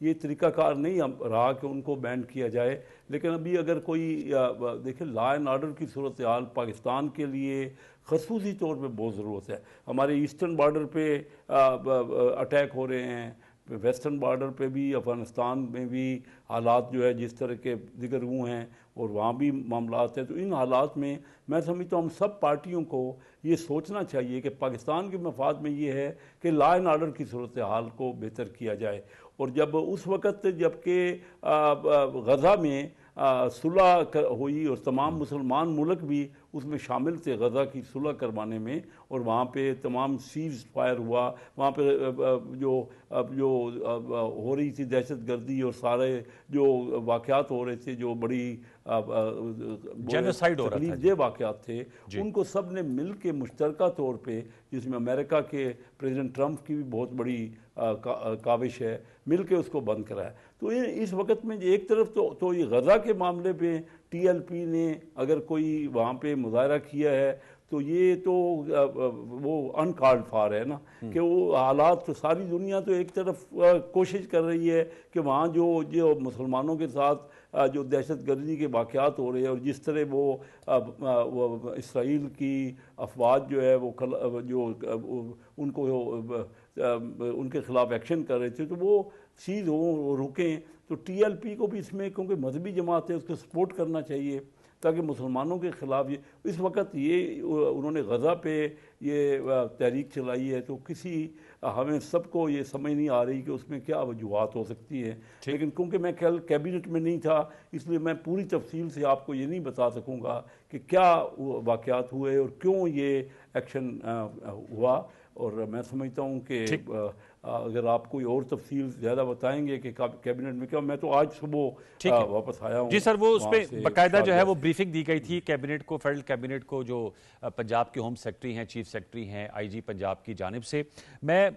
یہ طریقہ کار نہیں رہا کہ ان کو بین کیا جائے. لیکن ابھی اگر کوئی دیکھیں لا اینڈ آرڈر کی صورتحال پاکستان کے لیے خصوصی طور پہ بہت ضرورت ہے. ہمارے ایسٹرن بارڈر پہ اٹیک ہو رہے ہیں, ویسٹرن بارڈر پہ بھی, افغانستان میں بھی حالات جو ہے جس طرح کے دیگر ہوئے ہیں اور وہاں بھی معاملات ہیں. تو ان حالات میں میں سمجھتا ہوں ہم سب پارٹیوں کو یہ سوچنا چاہیے کہ پاکستان کے مفاد میں یہ ہے کہ لا اینڈ آرڈر کی صورتحال کو بہتر کیا جائے. اور جب اس وقت جب کہ غزہ میں صلح ہوئی اور تمام مسلمان ملک بھی اس میں شامل تھے غزہ کی صلح کروانے میں, اور وہاں پہ تمام سیز فائر ہوا, وہاں پہ جو ہو رہی تھی دہشت گردی اور سارے جو واقعات ہو رہے تھے جو بڑی جینوسائیڈ ہو رہا تھا, واقعات تھے, ان کو سب نے مل کے مشترکہ طور پہ, جس میں امریکہ کے پریزیڈنٹ ٹرمپ کی بھی بہت بڑی کاوش ہے, مل کے اس کو بند کرایا. تو اس وقت میں ایک طرف تو یہ غزہ کے معاملے پہ ٹی ایل پی نے اگر کوئی وہاں پہ مظاہرہ کیا ہے تو یہ تو وہ ان کالڈ فار ہے نا, کہ وہ حالات تو ساری دنیا تو ایک طرف کوشش کر رہی ہے کہ وہاں جو مسلمانوں کے ساتھ جو دہشت گردی کے واقعات ہو رہے ہیں اور جس طرح وہ اسرائیل کی افواج جو ہے وہ جو ان کو ان کے خلاف ایکشن کر رہے تھے تو وہ چیز رکیں. تو ٹی ایل پی کو بھی اس میں کیونکہ مذہبی جماعت ہے اس کو سپورٹ کرنا چاہیے تاکہ مسلمانوں کے خلاف اس وقت یہ انہوں نے غزہ پہ یہ تحریک چلائی ہے. تو ہمیں سب کو یہ سمجھ نہیں آ رہی کہ اس میں کیا وجوہات ہو سکتی ہیں, لیکن کیونکہ میں کل کیبنٹ میں نہیں تھا اس لیے میں پوری تفصیل سے آپ کو یہ نہیں بتا سکوں گا کہ کیا واقعات ہوئے اور کیوں یہ ایکشن ہوا. اور میں سمجھتا ہوں کہ اگر آپ کوئی اور تفصیل زیادہ بتائیں گے کہ کیبنٹ میں کیا, میں تو آج صبح واپس آیا ہوں. جی سر, وہ اس پہ باقاعدہ جو ہے وہ بریفنگ دی گئی تھی کیبنٹ کو, فیڈرل کیبنٹ کو, جو پنجاب کے ہوم سیکرٹری ہیں, چیف سیکرٹری ہیں آئی جی پنجاب کی جانب سے. میں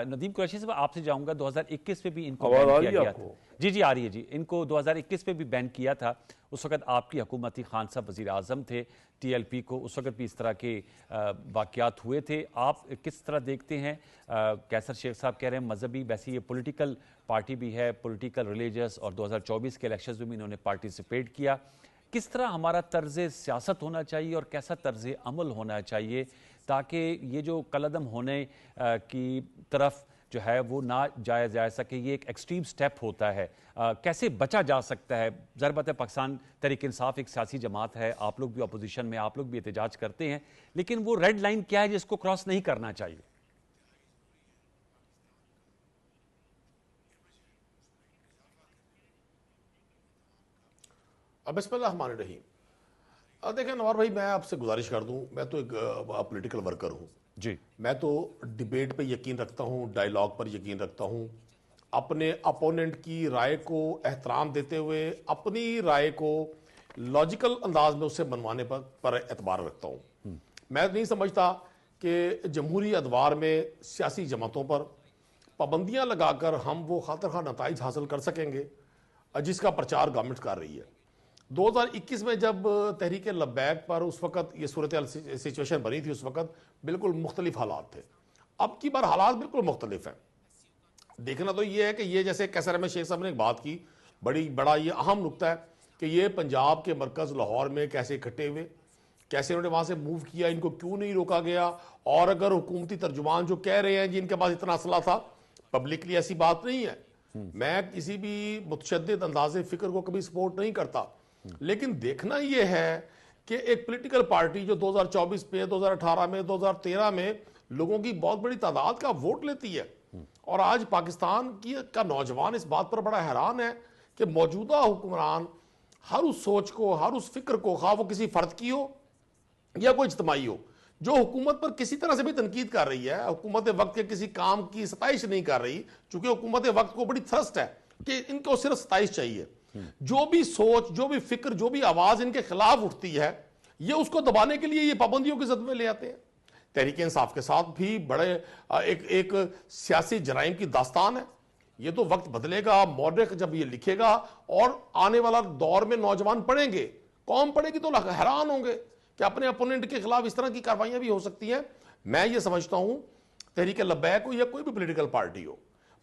ندیم قریشی صاحب آپ سے جاؤں گا, 2021 میں بھی ان کو بین کیا گیا تھا. جی آ رہی ہے جی, ان کو 2021 میں بھی بین کیا تھا. اس وقت آپ کی حکومت تھی, خان صاحب وزیر اعظم تھے, ٹی ایل پی کو اس وقت بھی اس طرح کے واقعات ہوئے تھے. آپ کس طرح دیکھتے ہیں؟ کیسر شیخ صاحب کہہ رہے ہیں مذہبی, ویسے یہ پولیٹیکل پارٹی بھی ہے, پولیٹیکل ریلیجس, اور 2024 کے الیکشنز میں بھی انہوں نے پارٹیسپیٹ کیا. کس طرح ہمارا طرز سیاست ہونا چاہیے اور کیسا طرز عمل ہونا چاہیے تاکہ یہ جو کالعدم ہونے کی طرف جو ہے وہ نہ جایا جا سکے؟ یہ ایک ایکسٹریم سٹیپ ہوتا ہے, کیسے بچا جا سکتا ہے؟ ظاہر بات ہے پاکستان تحریک انصاف ایک سیاسی جماعت ہے, آپ لوگ بھی اپوزیشن میں, آپ لوگ بھی احتجاج کرتے ہیں, لیکن وہ ریڈ لائن کیا ہے جس کو کراس نہیں کرنا چاہیے؟ بسم اللہ الرحمن الرحیم. دیکھیں نوار بھائی, میں آپ سے گزارش کر دوں, میں تو ایک پولیٹیکل ورکر ہوں جی, میں تو ڈیبیٹ پہ یقین رکھتا ہوں, ڈائیلاگ پر یقین رکھتا ہوں, اپنے اپوننٹ کی رائے کو احترام دیتے ہوئے اپنی رائے کو لاجیکل انداز میں اسے منوانے پر اعتبار رکھتا ہوں. میں نہیں سمجھتا کہ جمہوری ادوار میں سیاسی جماعتوں پر پابندیاں لگا کر ہم وہ خاطر خواہ نتائج حاصل کر سکیں گے جس کا پرچار گورنمنٹ کر رہی ہے. 2021 میں جب تحریک لبیک پر اس وقت یہ صورتحال سچویشن بنی تھی, اس وقت بالکل مختلف حالات تھے. اب کی بار حالات بالکل مختلف ہیں. دیکھنا تو یہ ہے کہ یہ جیسے کیسر احمد شیخ صاحب نے ایک بات کی, بڑا یہ اہم نقطہ ہے کہ یہ پنجاب کے مرکز لاہور میں کیسے اکٹھے ہوئے, کیسے انہوں نے وہاں سے موو کیا, ان کو کیوں نہیں روکا گیا, اور اگر حکومتی ترجمان جو کہہ رہے ہیں جن کے پاس اتنا اسلحہ تھا, پبلکلی ایسی بات نہیں ہے. میں کسی بھی متشدد انداز فکر کو کبھی سپورٹ نہیں کرتا, لیکن دیکھنا یہ ہے کہ ایک پولیٹیکل پارٹی جو 2024 میں, 2018 میں, 2013 میں لوگوں کی بہت بڑی تعداد کا ووٹ لیتی ہے, اور آج پاکستان کا نوجوان اس بات پر بڑا حیران ہے کہ موجودہ حکمران ہر اس سوچ کو, ہر اس فکر کو, خواہ وہ کسی فرد کی ہو یا کوئی اجتماعی ہو, جو حکومت پر کسی طرح سے بھی تنقید کر رہی ہے, حکومت وقت کے کسی کام کی ستائش نہیں کر رہی, چونکہ حکومت وقت کو بڑی تھرسٹ ہے کہ ان کو صرف ستائش چاہیے. جو بھی سوچ, جو بھی فکر, جو بھی آواز ان کے خلاف اٹھتی ہے, یہ اس کو دبانے کے لیے یہ پابندیوں کے زد میں لے آتے ہیں. تحریک انصاف کے ساتھ بھی بڑے ایک سیاسی جرائم کی داستان ہے. یہ تو وقت بدلے گا, مورخ جب یہ لکھے گا اور آنے والا دور میں نوجوان پڑھیں گے, قوم پڑھے گی, تو حیران ہوں گے کہ اپنے اپوننٹ کے خلاف اس طرح کی کاروائیاں بھی ہو سکتی ہیں. میں یہ سمجھتا ہوں تحریک لبیک ہو یا کوئی بھی پولیٹیکل پارٹی ہو,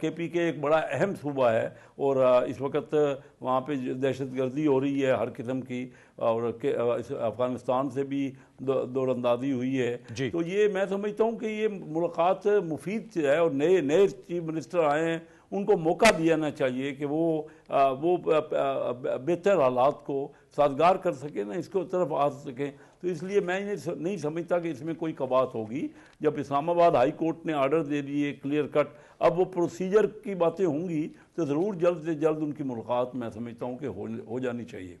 کے پی کے ایک بڑا اہم صوبہ ہے اور اس وقت وہاں پہ دہشت گردی ہو رہی ہے ہر قسم کی، اور افغانستان سے بھی دور اندازی ہوئی ہے. تو یہ میں سمجھتا ہوں کہ یہ ملاقات مفید ہے، اور نئے چیف منسٹر آئے ہیں، ان کو موقع دینا چاہیے کہ وہ بہتر حالات کو سازگار کر سکیں نا، اس کو طرف آ سکیں. تو اس لیے میں نہیں سمجھتا کہ اس میں کوئی کباط ہوگی. جب اسلام آباد ہائی کورٹ نے آرڈر دے دیے کلیئر کٹ، اب وہ پروسیجر کی باتیں ہوں گی تو ضرور جلد سے جلد ان کی ملاقات میں سمجھتا ہوں کہ ہو جانی چاہیے.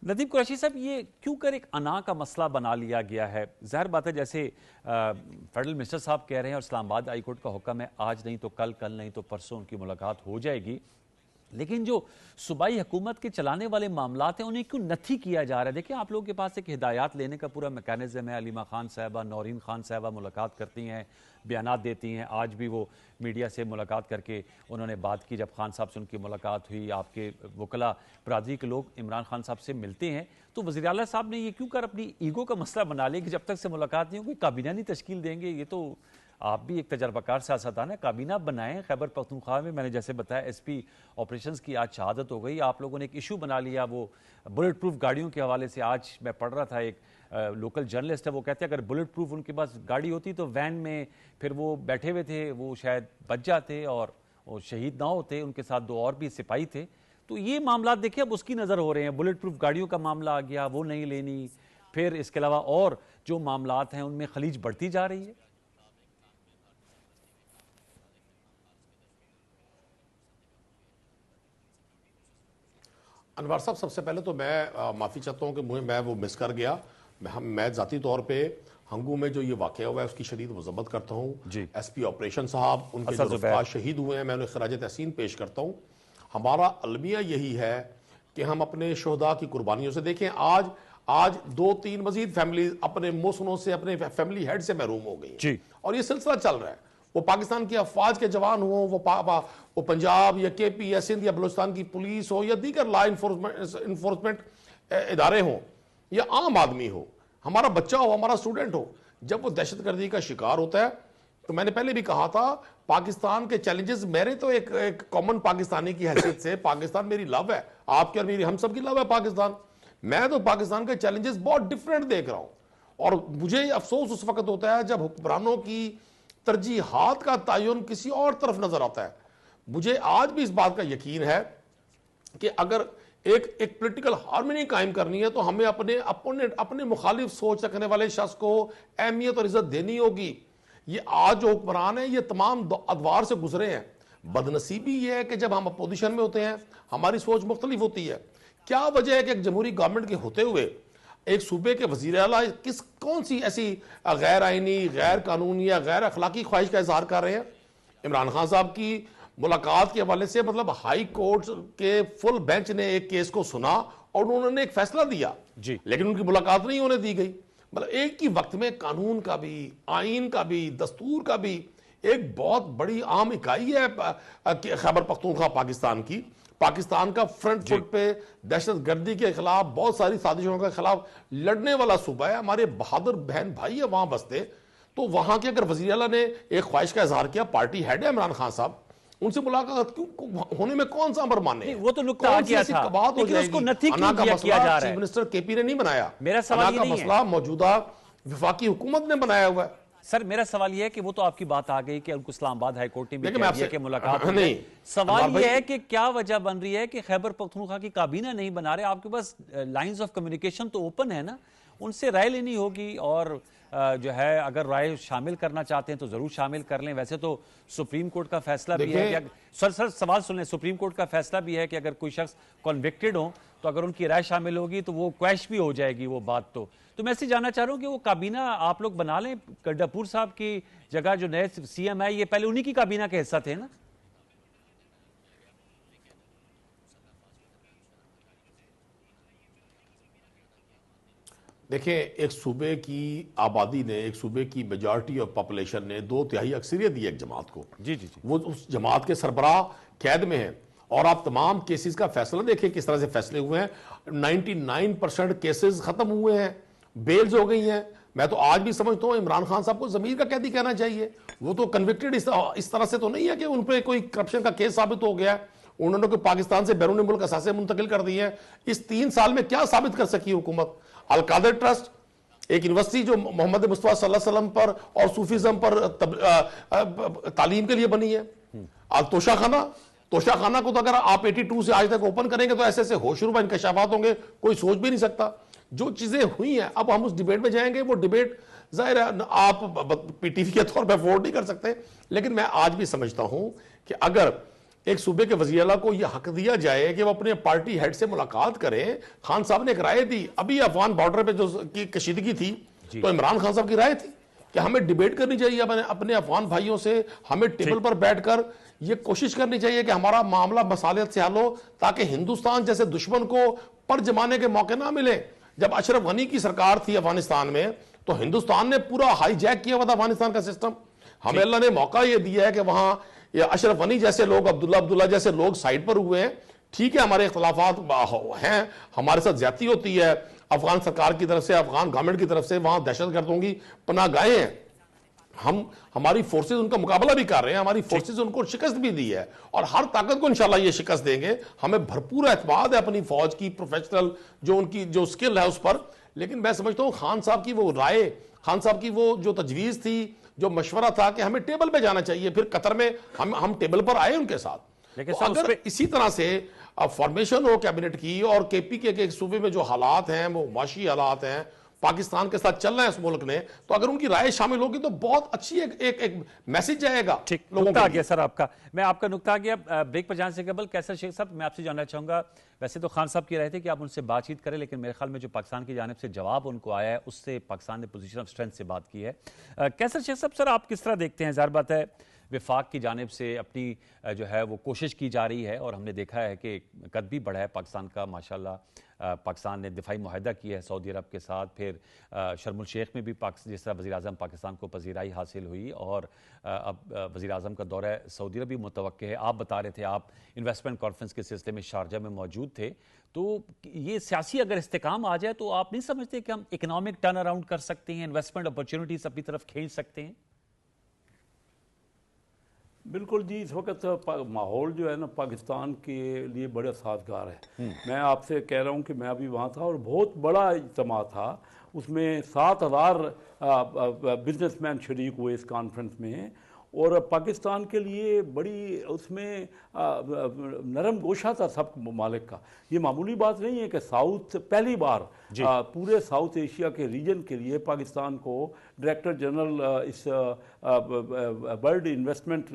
ندیم قریشی صاحب، یہ کیوں کر ایک انا کا مسئلہ بنا لیا گیا ہے؟ ظاہر بات ہے جیسے فیڈرل منسٹر صاحب کہہ رہے ہیں اور اسلام آباد ہائی کورٹ کا حکم ہے آج نہیں تو کل نہیں تو پرسوں ان کی ملاقات ہو جائے گی، لیکن جو صوبائی حکومت کے چلانے والے معاملات ہیں انہیں کیوں نتھی کیا جا رہا ہے؟ دیکھیں آپ لوگوں کے پاس ایک ہدایات لینے کا پورا میکانزم ہے. علیمہ خان صاحبہ، نورین خان صاحبہ ملاقات کرتی ہیں، بیانات دیتی ہیں. آج بھی وہ میڈیا سے ملاقات کر کے انہوں نے بات کی. جب خان صاحب سے ان کی ملاقات ہوئی، آپ کے وکلاء برادری کے لوگ عمران خان صاحب سے ملتے ہیں، تو وزیر اعلیٰ صاحب نے یہ کیوں کر اپنی ایگو کا مسئلہ بنا لیا کہ جب تک سے ملاقات نہیں ہوگی کابینہ نہیں تشکیل دیں گے؟ یہ تو آپ بھی ایک تجربہ کار سیاستدان ہیں، کابینہ بنائیں. خیبر پختونخوا میں نے جیسے بتایا ایس پی آپریشنز کی آج شہادت ہو گئی. آپ لوگوں نے ایک ایشو بنا لیا وہ بلٹ پروف گاڑیوں کے حوالے سے. آج میں پڑھ رہا تھا، ایک لوکل جرنلسٹ ہے، وہ کہتے ہیں اگر بلٹ پروف ان کے پاس گاڑی ہوتی تو وین میں پھر وہ بیٹھے ہوئے تھے، وہ شاید بچ جاتے اور وہ شہید نہ ہوتے. ان کے ساتھ 2 اور بھی سپاہی تھے. تو یہ معاملات دیکھیں اب اس کی نظر ہو رہے ہیں. بلٹ پروف گاڑیوں کا معاملہ آ گیا، وہ نہیں لینی. پھر اس کے علاوہ اور جو معاملات ہیں ان میں خلیج بڑھتی جا رہی ہے. انوار صاحب، سب سے پہلے تو میں معافی چاہتا ہوں کہ میں وہ مس کر گیا. میں ذاتی طور پہ ہنگو میں جو یہ واقعہ ہوا ہے اس کی شدید مذمت کرتا ہوں. ایس پی آپریشن صاحب، ان کے جو رفقا شہید ہوئے ہیں، میں انہیں خراج تحسین پیش کرتا ہوں. ہمارا المیہ یہی ہے کہ ہم اپنے شہداء کی قربانیوں سے دیکھیں. آج 2-3 مزید فیملی اپنے موسنوں سے، اپنے فیملی ہیڈ سے محروم ہو گئی، اور یہ سلسلہ چل رہا ہے. وہ پاکستان کی افواج کے جوان ہوں، وہ پنجاب یا کے پی یا سندھ یا بلوچستان کی پولیس ہو یا دیگر لا انفورسمنٹ ادارے ہوں یا عام آدمی ہو، ہمارا بچہ ہو، ہمارا اسٹوڈنٹ ہو، جب وہ دہشت گردی کا شکار ہوتا ہے تو میں نے پہلے بھی کہا تھا پاکستان کے چیلنجز، میرے تو ایک کامن پاکستانی کی حیثیت سے پاکستان میری لو ہے، آپ کی اور میری ہم سب کی لو ہے پاکستان. میں تو پاکستان کے چیلنجز بہت ڈیفرنٹ دیکھ رہا ہوں، اور مجھے افسوس اس وقت ہوتا ہے جب حکمرانوں کی ترجیحات کا تعین کسی اور طرف نظر آتا ہے. مجھے آج بھی اس بات کا یقین ہے کہ اگر ایک پولیٹیکل ہارمونی قائم کرنی ہے تو ہمیں اپنے مخالف سوچ رکھنے والے شخص کو اہمیت اور عزت دینی ہوگی. یہ آج جو حکمران ہیں یہ تمام ادوار سے گزرے ہیں. بدنصیبی یہ ہے کہ جب ہم اپوزیشن میں ہوتے ہیں ہماری سوچ مختلف ہوتی ہے. کیا وجہ ہے کہ ایک جمہوری گورنمنٹ کے ہوتے ہوئے ایک صوبے کے وزیر اعلیٰ کون سی ایسی غیر آئینی، غیر قانونی یا غیر اخلاقی خواہش کا اظہار کر رہے ہیں؟ عمران خان صاحب کی ملاقات کے حوالے سے مطلب ہائی کورٹ کے فل بینچ نے ایک کیس کو سنا اور انہوں نے ایک فیصلہ دیا، لیکن ان کی ملاقات نہیں ہونے دی گئی. مطلب ایک ہی وقت میں قانون کا بھی، آئین کا بھی، دستور کا بھی ایک بہت بڑی عام اکائی ہے خیبر پختونخوا پاکستان کا فرنٹ فٹ پہ دہشت گردی کے خلاف، بہت ساری سازشوں کے خلاف لڑنے والا صوبہ ہے. ہمارے بہادر بہن بھائی ہے وہاں بستے. تو وہاں کے اگر وزیر اعلیٰ نے ایک خواہش کا اظہار کیا، پارٹی ہیڈ ہے عمران خان صاحب، ان سے ملاقات ہونے میں کون سا امر مانے؟ وہ تو نقطہ آ گیا تھا، لیکن اس کو نتھی کیوں کیا جا رہا ہے؟ چیف منسٹر کے پی نے نہیں بنایا. میرا سوال یہ نہیں ہے، مسئلہ موجودہ وفاقی حکومت نے بنایا ہوا ہے. سر میرا سوال یہ ہے کہ وہ تو آپ کی بات آ گئی کہ ان کو اسلام آباد ہائی کورٹ نے بھی کہہ دیا کہ ملاقات نہیں. سوال یہ ہے کہ کیا وجہ بن رہی ہے کہ خیبر پختونخوا کی کابینہ نہیں بنا رہے؟ آپ کے پاس لائنز آف کمیونیکیشن تو اوپن ہے نا، ان سے رائے لینی ہوگی، اور جو ہے اگر رائے شامل کرنا چاہتے ہیں تو ضرور شامل کر لیں. ویسے تو سپریم کورٹ کا فیصلہ بھی ہے کہ سر سوال سن لیں، سپریم کورٹ کا فیصلہ بھی ہے کہ اگر کوئی شخص کنوکٹڈ ہوں تو اگر ان کی رائے شامل ہوگی تو وہ کویش بھی ہو جائے گی وہ بات. تو میں سے جاننا چاہ رہا ہوں کہ وہ کابینہ آپ لوگ بنا لیں. گڈاپور صاحب کی جگہ جو نئے سی ایم ہے یہ پہلے انہی کی کابینہ کے حصہ تھے نا. دیکھیں، ایک صوبے کی آبادی نے، ایک صوبے کی میجارٹی آف پاپولیشن نے 2/3 اکثریت دی ایک جماعت کو. وہ اس جماعت کے سربراہ قید میں ہیں، اور آپ تمام کیسز کا فیصلہ دیکھیں کس طرح سے فیصلے ہوئے ہیں. 99% کیسز ختم ہوئے ہیں، بیلز ہو گئی ہیں. میں تو آج بھی سمجھتا ہوں عمران خان صاحب کو ضمیر کا قیدی کہنا چاہیے. وہ تو کنوکٹڈ اس طرح سے تو نہیں ہے کہ ان پہ کوئی کرپشن کا کیس ثابت ہو گیا ہے, انہوں نے کوئی پاکستان سے بیرون ملک اثاثے منتقل کر دی ہیں. اس 3 سال میں کیا ثابت کر سکی حکومت؟ القادر ٹرسٹ ایک یونیورسٹی جو محمد مصطفیٰ صلی اللہ علیہ وسلم پر اور صوفیزم پر تعلیم کے لیے بنی ہے. توشہ خانہ کو تو اگر آپ 82 سے آج تک اوپن کریں گے تو ایسے ہو شروع انکشافات ہوں گے, کوئی سوچ بھی نہیں سکتا. جو چیزیں ہوئی ہیں, اب ہم اس ڈیبیٹ میں جائیں گے. وہ ڈیبیٹ ظاہر ہے آپ پی ٹی وی کے طور پہ افورڈ نہیں کر سکتے, لیکن میں آج بھی سمجھتا ہوں کہ اگر ایک صوبے کے وزیر اعلیٰ کو یہ حق دیا جائے کہ وہ اپنے پارٹی ہیڈ سے ملاقات کریں. خان صاحب نے ایک رائے دی ابھی افغان بارڈر پہ جو کی کشیدگی تھی, تو عمران خان صاحب کی رائے تھی کہ ہمیں ڈیبیٹ کرنی چاہیے اپنے افغان بھائیوں سے, ہمیں ٹیبل پر بیٹھ کر یہ کوشش کرنی چاہیے کہ ہمارا معاملہ مصالحت سے حل ہو, تاکہ ہندوستان جیسے دشمن کو پر جمانے کے موقع نہ ملے. جب اشرف غنی کی سرکار تھی افغانستان میں تو ہندوستان نے پورا ہائی جیک کیا ہوا تھا افغانستان کا سسٹم. ہمیں اللہ نے موقع یہ دیا ہے کہ وہاں اشرف غنی جیسے لوگ, عبداللہ جیسے لوگ سائٹ پر ہوئے ہیں. ٹھیک ہے ہمارے اختلافات ہیں, ہمارے ساتھ زیادتی ہوتی ہے افغان سرکار کی طرف سے, افغان گورنمنٹ کی طرف سے, وہاں دہشت گردوں کی پناہ گاہیں ہیں. ہماری فورسز ان کا مقابلہ بھی کر رہے ہیں, ہماری فورسز ان کو شکست بھی دی ہے, اور ہر طاقت کو انشاءاللہ یہ شکست دیں گے. ہمیں بھرپور اعتماد ہے اپنی فوج کی, پروفیشنل جو ان کی جو سکل ہے اس پر. لیکن میں سمجھتا ہوں خان صاحب کی وہ رائے, خان صاحب کی وہ جو تجویز تھی, جو مشورہ تھا کہ ہمیں ٹیبل پہ جانا چاہیے, پھر قطر میں ہم ٹیبل پر آئے ان کے ساتھ. اگر اسی طرح سے فارمیشن ہو کیبنٹ کی, اور کے پی کے صوبے میں جو حالات ہیں وہ معاشی حالات ہیں, پاکستان کے ساتھ چل رہا ہے اس ملک نے, تو اگر ان کی رائے شامل ہوگی تو بہت اچھی ایک میسج جائے گا. ٹھیک, نکتہ آ گیا سر آپ کا. میں آپ کا نکتہ آ گیا. بریک پر جانے سے قبل کیسر شیخ صاحب میں آپ سے جاننا چاہوں گا, ویسے تو خان صاحب کی رہے تھے کہ آپ ان سے بات چیت کریں, لیکن میرے خیال میں جو پاکستان کی جانب سے جواب ان کو آیا ہے اس سے پاکستان نے پوزیشن آف اسٹرینتھ سے بات کی ہے. کیسر شیخ صاحب سر آپ کس طرح دیکھتے ہیں؟ ظاہر بات ہے وفاق کی جانب سے اپنی جو ہے وہ کوشش کی جا رہی ہے, اور ہم نے دیکھا ہے کہ قد بھی بڑھا ہے پاکستان کا ماشاءاللہ. پاکستان نے دفاعی معاہدہ کیا ہے سعودی عرب کے ساتھ, پھر شرم الشیخ میں بھی جس طرح وزیراعظم پاکستان کو پذیرائی حاصل ہوئی, اور اب وزیراعظم کا دورہ سعودی عرب بھی متوقع ہے. آپ بتا رہے تھے آپ انویسٹمنٹ کانفرنس کے سلسلے میں شارجہ میں موجود تھے, تو یہ سیاسی اگر استحکام آ جائے تو آپ نہیں سمجھتے کہ ہم اکنامک ٹرن اراؤنڈ کر سکتے ہیں, انویسٹمنٹ اپرچونٹیز اپنی طرف کھینچ سکتے ہیں؟ بالکل جی, اس وقت ماحول جو ہے نا پاکستان کے لیے بڑا سازگار ہے. میں آپ سے کہہ رہا ہوں کہ میں ابھی وہاں تھا اور بہت بڑا اجتماع تھا, اس میں 7000 بزنس مین شریک ہوئے اس کانفرنس میں, اور پاکستان کے لیے بڑی اس میں نرم گوشہ تھا سب ممالک کا. یہ معمولی بات نہیں ہے کہ ساؤتھ پہلی بار پورے ساؤتھ ایشیا کے ریجن کے لیے پاکستان کو ڈائریکٹر جنرل اس ورلڈ انویسٹمنٹ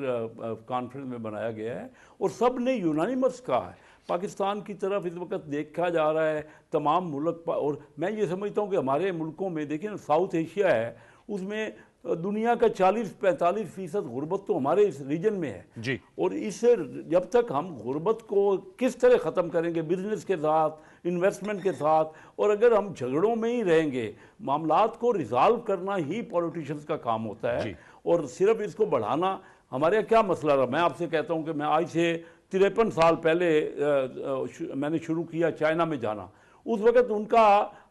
کانفرنس میں بنایا گیا ہے, اور سب نے یونانیمس کہا ہے. پاکستان کی طرف اس وقت دیکھا جا رہا ہے تمام ملک, اور میں یہ سمجھتا ہوں کہ ہمارے ملکوں میں دیکھیں نا ساؤتھ ایشیا ہے, اس میں دنیا کا 40-45% غربت تو ہمارے اس ریجن میں ہے جی. اور اس سے جب تک ہم غربت کو کس طرح ختم کریں گے, بزنس کے ساتھ, انویسٹمنٹ کے ساتھ, اور اگر ہم جھگڑوں میں ہی رہیں گے, معاملات کو ریزالو کرنا ہی پولیٹیشنز کا کام ہوتا ہے, اور صرف اس کو بڑھانا ہمارے یہاں کیا مسئلہ رہا. میں آپ سے کہتا ہوں کہ میں آج سے 53 سال پہلے میں نے شروع کیا چائنا میں جانا. اس وقت ان کا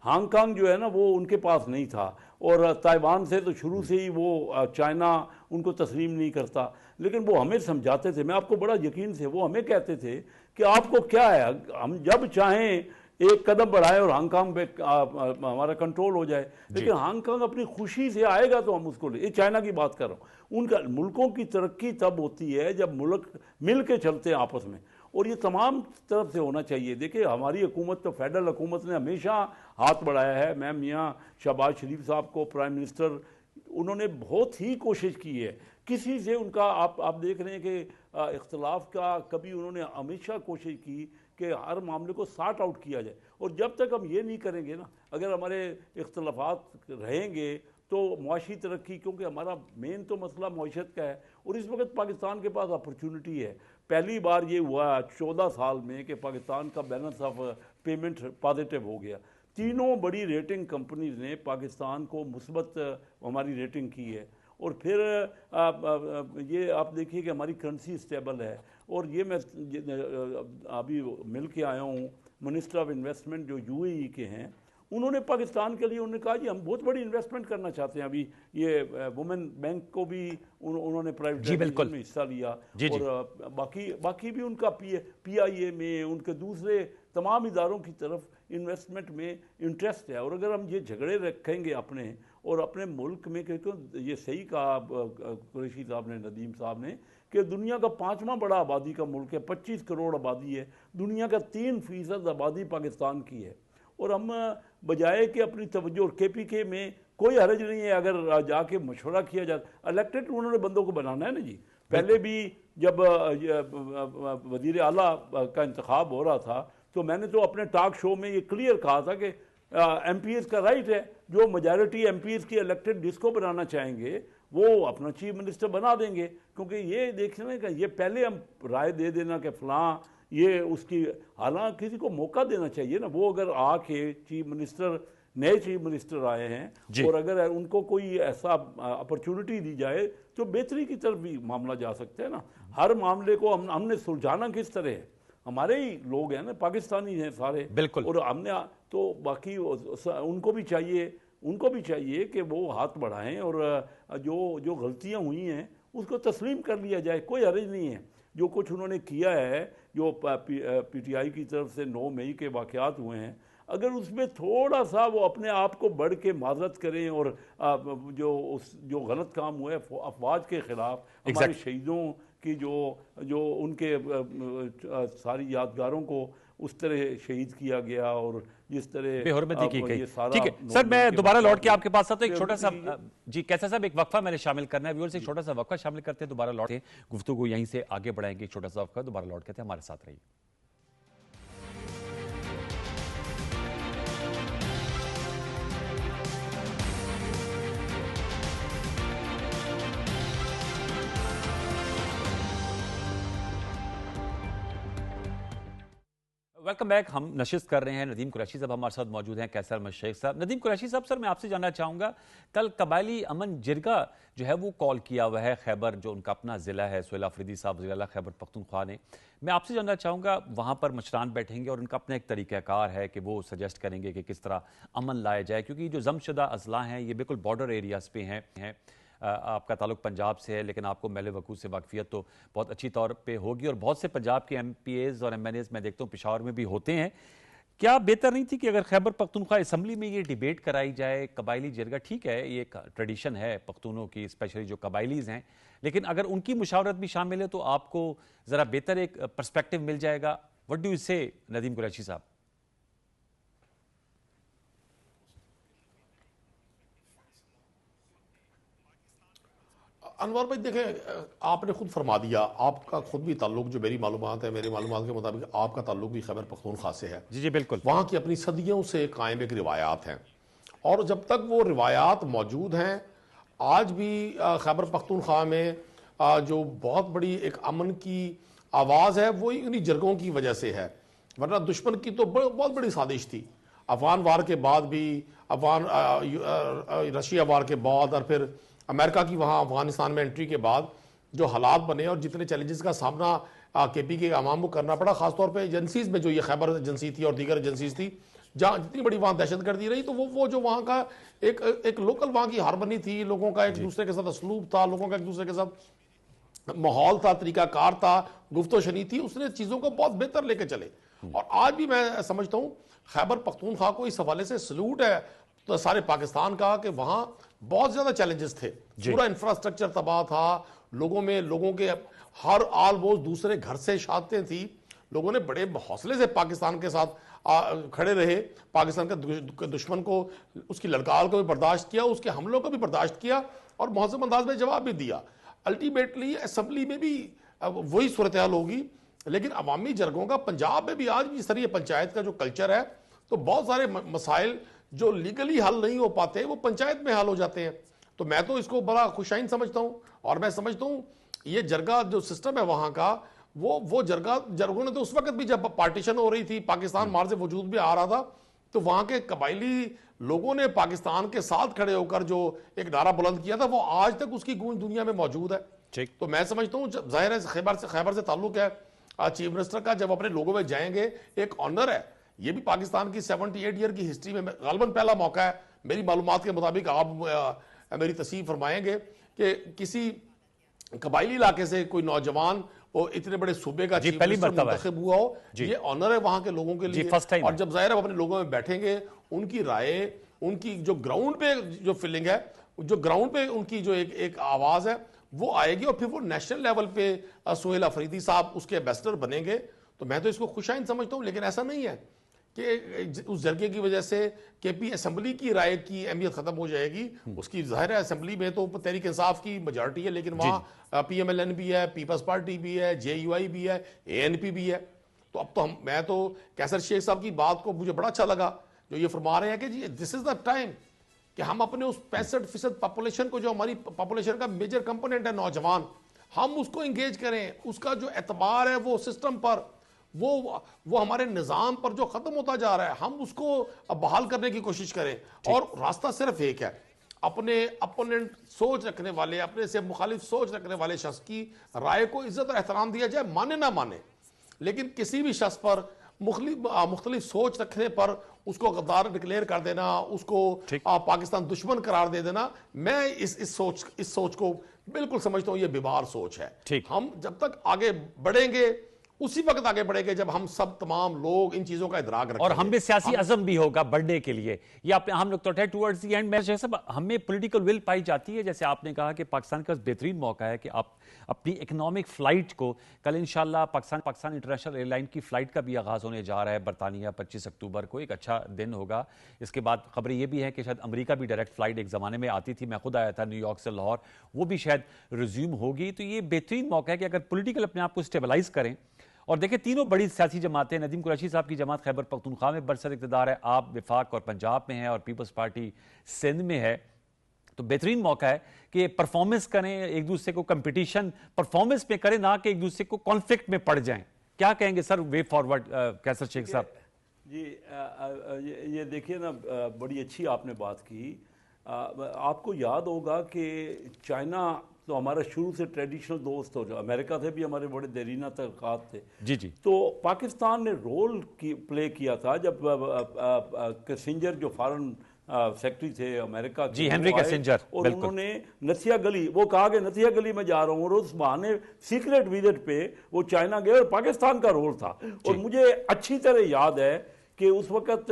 ہانگ کانگ جو ہے نا وہ ان کے پاس نہیں تھا, اور تائیوان سے تو شروع سے ہی وہ چائنا ان کو تسلیم نہیں کرتا, لیکن وہ ہمیں سمجھاتے تھے. میں آپ کو بڑا یقین سے وہ ہمیں کہتے تھے کہ آپ کو کیا ہے, ہم جب چاہیں ایک قدم بڑھائے اور ہانگ کانگ پہ ہمارا کنٹرول ہو جائے, لیکن ہانگ کانگ اپنی خوشی سے آئے گا تو ہم اس کو لے. یہ چائنا کی بات کر رہا ہوں. ان کا ملکوں کی ترقی تب ہوتی ہے جب ملک مل کے چلتے ہیں آپس میں, اور یہ تمام طرف سے ہونا چاہیے. دیکھیں ہماری حکومت تو فیڈرل حکومت نے ہمیشہ ہاتھ بڑھایا ہے. میں میاں شہباز شریف صاحب کو پرائم منسٹر, انہوں نے بہت ہی کوشش کی ہے. کسی سے ان کا آپ دیکھ رہے ہیں کہ اختلاف کا کبھی انہوں نے ہمیشہ کوشش کی کہ ہر معاملے کو سارٹ آؤٹ کیا جائے, اور جب تک ہم یہ نہیں کریں گے نا, اگر ہمارے اختلافات رہیں گے تو معاشی ترقی, کیونکہ ہمارا مین تو مسئلہ معیشت کا ہے, اور اس وقت پاکستان کے پاس اپرچونٹی ہے. پہلی بار یہ ہوا 14 سال میں کہ پاکستان کا بیلنس آف پیمنٹ پازیٹیو ہو گیا. تینوں بڑی ریٹنگ کمپنیز نے پاکستان کو مثبت ہماری ریٹنگ کی ہے, اور پھر یہ آپ دیکھیے کہ ہماری کرنسی اسٹیبل ہے. اور یہ میں ابھی مل کے آیا ہوں منسٹر آف انویسٹمنٹ جو UAE کے ہیں, انہوں نے پاکستان کے لیے انہوں نے کہا جی ہم بہت بڑی انویسٹمنٹ کرنا چاہتے ہیں. ابھی یہ وومن بینک کو بھی انہوں نے پرائیویٹائزیشن میں حصہ لیا, اور باقی بھی ان کا پی آئی اے میں ان کے دوسرے تمام اداروں کی طرف انویسٹمنٹ میں انٹرسٹ ہے. اور اگر ہم یہ جھگڑے رکھیں گے اپنے اور اپنے ملک میں, کیونکہ یہ صحیح کہا قریشی صاحب نے, ندیم صاحب نے, کہ دنیا کا 5واں بڑا آبادی کا ملک ہے, 25 کروڑ آبادی ہے, دنیا کا 3% آبادی پاکستان کی ہے. اور ہم بجائے کہ اپنی توجہ, اور کے پی کے میں کوئی حرج نہیں ہے اگر جا کے مشورہ کیا جاتا, الیکٹڈ انہوں نے بندوں کو بنانا ہے نا جی. پہلے بھی جب وزیر اعلیٰ کا انتخاب ہو رہا تھا تو میں نے تو اپنے ٹاک شو میں یہ کلیئر کہا تھا کہ ایم پی ایز کا رائٹ ہے, جو میجارٹی ایم پی ایز کی الیکٹڈ جس کو بنانا چاہیں گے وہ اپنا چیف منسٹر بنا دیں گے. کیونکہ یہ دیکھنے کا یہ پہلے ہم رائے دے دینا کہ فلاں یہ اس کی, حالانکہ کسی کو موقع دینا چاہیے نا. وہ اگر آ کے چیف منسٹر, نئے چیف منسٹر آئے ہیں اور اگر ان کو کوئی ایسا اپرچونٹی دی جائے تو بہتری کی طرف بھی معاملہ جا سکتا ہے نا. ہر معاملے کو ہم نے سلجھانا کس طرح ہے, ہمارے ہی لوگ ہیں نا, پاکستانی ہیں سارے, اور ہم نے تو باقی ان کو بھی چاہیے کہ وہ ہاتھ بڑھائیں اور جو غلطیاں ہوئی ہیں اس کو تسلیم کر لیا جائے. کوئی حرج نہیں ہے. جو کچھ انہوں نے کیا ہے, جو پی ٹی آئی کی طرف سے 9 مئی کے واقعات ہوئے ہیں, اگر اس میں تھوڑا سا وہ اپنے آپ کو بڑھ کے معذرت کریں, اور جو غلط کام ہوا ہے افواج کے خلاف, ہمارے شہیدوں کی جو ان کے ساری یادگاروں کو اس طرح شہید کیا گیا اور جس طرح بے حرمتی کی گئی. ٹھیک ہے سر, میں دوبارہ لوٹ کے آپ کے پاس آتا ہوں. ایک چھوٹا سا جی کیسا صاحب ایک وقفہ میں نے شامل کرنا ہے, ویورز ایک چھوٹا سا وقفہ شامل کرتے ہیں, دوبارہ لوٹ کے گفتگو یہیں سے آگے بڑھائیں گے. ایک چھوٹا سا وقفہ, دوبارہ لوٹ کے ہمارے ساتھ رہیے. Welcome back. ہم نشست کر رہے ہیں. ندیم قریشی صاحب ہمارے ساتھ موجود ہیں, کیسر احمد شیخ صاحب. ندیم قریشی صاحب, سر میں آپ سے جاننا چاہوں گا, کل قبائلی امن جرگہ جو ہے وہ کال کیا ہوا ہے خیبر, جو ان کا اپنا ضلع ہے, سہیل آفریدی صاحب وزیر اعلیٰ خیبر پختونخوا نے. میں آپ سے جاننا چاہوں گا, وہاں پر مشران بیٹھیں گے اور ان کا اپنا ایک طریقہ کار ہے کہ وہ سجیسٹ کریں گے کہ کس طرح امن لایا جائے, کیونکہ جو ضم شدہ اضلاع ہیں یہ بالکل بارڈر ایریاز پہ ہیں. آپ کا تعلق پنجاب سے ہے, لیکن آپ کو میل وقوع سے واقفیت تو بہت اچھی طور پہ ہوگی, اور بہت سے پنجاب کے ایم پی ایز اور ایم این ایز میں دیکھتا ہوں پشاور میں بھی ہوتے ہیں. کیا بہتر نہیں تھی کہ اگر خیبر پختونخوا اسمبلی میں یہ ڈیبیٹ کرائی جائے؟ قبائلی جرگہ ٹھیک ہے, یہ ایک ٹریڈیشن ہے پختونوں کی, اسپیشلی جو قبائلیز ہیں, لیکن اگر ان کی مشاورت بھی شامل ہے تو آپ کو ذرا بہتر ایک پرسپیکٹو مل جائے گا. وٹ ڈو یو سے ندیم قریشی صاحب؟ انور بھائی دیکھیں, آپ نے خود فرما دیا, آپ کا خود بھی تعلق, جو میری معلومات ہے, میری معلومات کے مطابق آپ کا تعلق بھی خیبر پختونخوا سے ہے. جی بالکل. وہاں کی اپنی صدیوں سے قائم ایک روایات ہیں, اور جب تک وہ روایات موجود ہیں, آج بھی خیبر پختونخوا میں جو بہت بڑی ایک امن کی آواز ہے وہ انہی جرگوں کی وجہ سے ہے. ورنہ دشمن کی تو بہت بڑی سازش تھی. افغان وار کے بعد بھی, رشیا وار کے بعد, اور پھر امریکہ کی وہاں افغانستان میں انٹری کے بعد جو حالات بنے اور جتنے چیلنجز کا سامنا کے پی کے عوام کو کرنا پڑا, خاص طور پہ ایجنسیز میں, جو یہ خیبر ایجنسی تھی اور دیگر ایجنسیز تھی, جہاں جتنی بڑی وہاں دہشت گردی رہی, تو وہ جو وہاں کا ایک لوکل وہاں کی ہارمنی تھی, لوگوں کا ایک دوسرے کے ساتھ اسلوب تھا, لوگوں کا ایک دوسرے کے ساتھ ماحول تھا, طریقہ کار تھا, گفت و شنید تھی, اس نے چیزوں کو بہت بہتر لے کے چلے. اور آج بھی میں سمجھتا ہوں خیبر پختونخوا کو اس حوالے سے سلوٹ ہے تو سارے پاکستان کا, کہ وہاں بہت زیادہ چیلنجز تھے. پورا انفراسٹرکچر تباہ تھا, لوگوں کے ہر آل بوز دوسرے گھر سے شہادتیں تھی. لوگوں نے بڑے حوصلے سے پاکستان کے ساتھ کھڑے رہے, پاکستان کے دشمن کو, اس کی للکار کو بھی برداشت کیا, اس کے حملوں کو بھی برداشت کیا, اور مہذب انداز میں جواب بھی دیا. الٹیمیٹلی اسمبلی میں بھی وہی صورتحال ہوگی, لیکن عوامی جرگوں کا پنجاب میں بھی آج بھی سری پنچایت کا جو کلچر ہے, تو بہت سارے مسائل جو لیگلی حل نہیں ہو پاتے وہ پنچایت میں حل ہو جاتے ہیں. تو میں تو اس کو بڑا خوشائن سمجھتا ہوں, اور میں سمجھتا ہوں یہ جرگہ جو سسٹم ہے وہاں کا, وہ جرگوں نے تو اس وقت بھی, جب پارٹیشن ہو رہی تھی, پاکستان مار سے وجود بھی آ رہا تھا, تو وہاں کے قبائلی لوگوں نے پاکستان کے ساتھ کھڑے ہو کر جو ایک نعرہ بلند کیا تھا, وہ آج تک اس کی گونج دنیا میں موجود ہے. تو میں سمجھتا ہوں ظاہر ہے خیبر سے تعلق ہے چیف منسٹر کا, جب اپنے لوگوں میں جائیں گے, ایک آنر ہے. یہ بھی پاکستان کی 78 ایئر کی ہسٹری میں غالباً پہلا موقع ہے، میری معلومات کے مطابق آپ میری تصحیح فرمائیں گے، کہ کسی قبائلی علاقے سے کوئی نوجوان وہ اتنے بڑے صوبے کا چیف منسٹر منتخب ہوا ہو. یہ آنر ہے وہاں کے لوگوں کے لیے. اور جب ظاہر ہے اپنے لوگوں میں بیٹھیں گے، ان کی رائے، ان کی جو گراؤنڈ پہ جو فیلنگ ہے، جو گراؤنڈ پہ ان کی جو ایک آواز ہے وہ آئے گی، اور پھر وہ نیشنل لیول پہ سہیل آفریدی صاحب اس کے ایمبیسڈر بنیں گے. تو میں تو اس کو خوش آئند سمجھتا ہوں. لیکن ایسا نہیں ہے کہ اس جرگے کی وجہ سے کے پی اسمبلی کی رائے کی اہمیت ختم ہو جائے گی. اس کی ظاہر ہے اسمبلی میں تو تحریک انصاف کی میجارٹی ہے، لیکن وہاں پی ایم ایل این بھی ہے، پیپلز پارٹی بھی ہے، جے یو آئی بھی ہے، اے این پی بھی ہے. تو اب تو میں تو کیسر شیخ صاحب کی بات کو مجھے بڑا اچھا لگا جو یہ فرما رہے ہیں کہ جی دس از دا ٹائم کہ ہم اپنے اس 65% پاپولیشن کو، جو ہماری پاپولیشن کا میجر کمپوننٹ ہے نوجوان، ہم اس کو انگیج کریں. اس کا جو اعتبار ہے وہ سسٹم پر، وہ ہمارے نظام پر جو ختم ہوتا جا رہا ہے، ہم اس کو بحال کرنے کی کوشش کریں. اور راستہ صرف ایک ہے، اپنے اپوننٹ سوچ رکھنے والے، اپنے سے مخالف سوچ رکھنے والے شخص کی رائے کو عزت اور احترام دیا جائے، مانے نہ مانے. لیکن کسی بھی شخص پر مختلف سوچ رکھنے پر اس کو غدار ڈکلیئر کر دینا، اس کو پاکستان دشمن قرار دے دینا، میں اس سوچ کو بالکل سمجھتا ہوں یہ بیمار سوچ ہے. ہم جب تک آگے بڑھیں گے اسی وقت آگے بڑھیں گے جب ہم سب تمام لوگ ان چیزوں کا ادراک رکھیں گے، اور ہمیں سیاسی عزم بھی ہوگا بڑھنے کے لیے. یہ ہم لوگ تو ٹورڈز دی اینڈ میں جیسے ہمیں پولیٹیکل ول پائی جاتی ہے. جیسے آپ نے کہا کہ پاکستان کا بہترین موقع ہے کہ آپ اپنی اکنامک فلائٹ کو، کل انشاءاللہ پاکستان انٹرنیشنل ایئر لائن کی فلائٹ کا بھی آغاز ہونے جا رہا ہے برطانیہ 25 اکتوبر کو. ایک اچھا دن ہوگا. اس کے بعد خبر یہ بھی ہے کہ شاید امریکہ بھی ڈائریکٹ فلائٹ ایک زمانے میں آتی تھی، میں خود آیا تھا نیو یارک سے لاہور، وہ بھی شاید ریزیوم ہوگی. تو یہ بہترین موقع ہے کہ اگر پولیٹیکل اپنے آپ کو اسٹیبلائز کریں. اور دیکھیں تینوں بڑی سیاسی جماعتیں، ندیم قریشی صاحب کی جماعت خیبر پختونخوا میں برسر اقتدار ہے، آپ وفاق اور پنجاب میں ہیں، اور پیپلز پارٹی سندھ میں ہے. تو بہترین موقع ہے کہ پرفارمنس کریں، ایک دوسرے کو کمپٹیشن پرفارمنس میں کریں، نہ کہ ایک دوسرے کو کانفلکٹ میں پڑ جائیں. کیا کہیں گے سر وے فارورڈ کیسر شیخ صاحب؟ جی یہ دیکھیے نا، بڑی اچھی آپ نے بات کی. آپ کو یاد ہوگا کہ چائنا تو ہمارا شروع سے ٹریڈیشنل دوست ہو، جو امریکہ سے بھی ہمارے بڑے دیرینہ تعلقات تھے. جی جی. تو پاکستان نے رول پلے کیا تھا جب کیسنجر جو فارن سیکٹری تھے امریکہ کے، جی ہنری کیسنجر، اور انہوں نے نتھیا گلی، وہ کہا کہ نتھیا گلی میں جا رہا ہوں، اور اس بہانے سیکریٹ وزٹ پہ وہ چائنا گئے، اور پاکستان کا رول تھا. اور مجھے اچھی طرح یاد ہے کہ اس وقت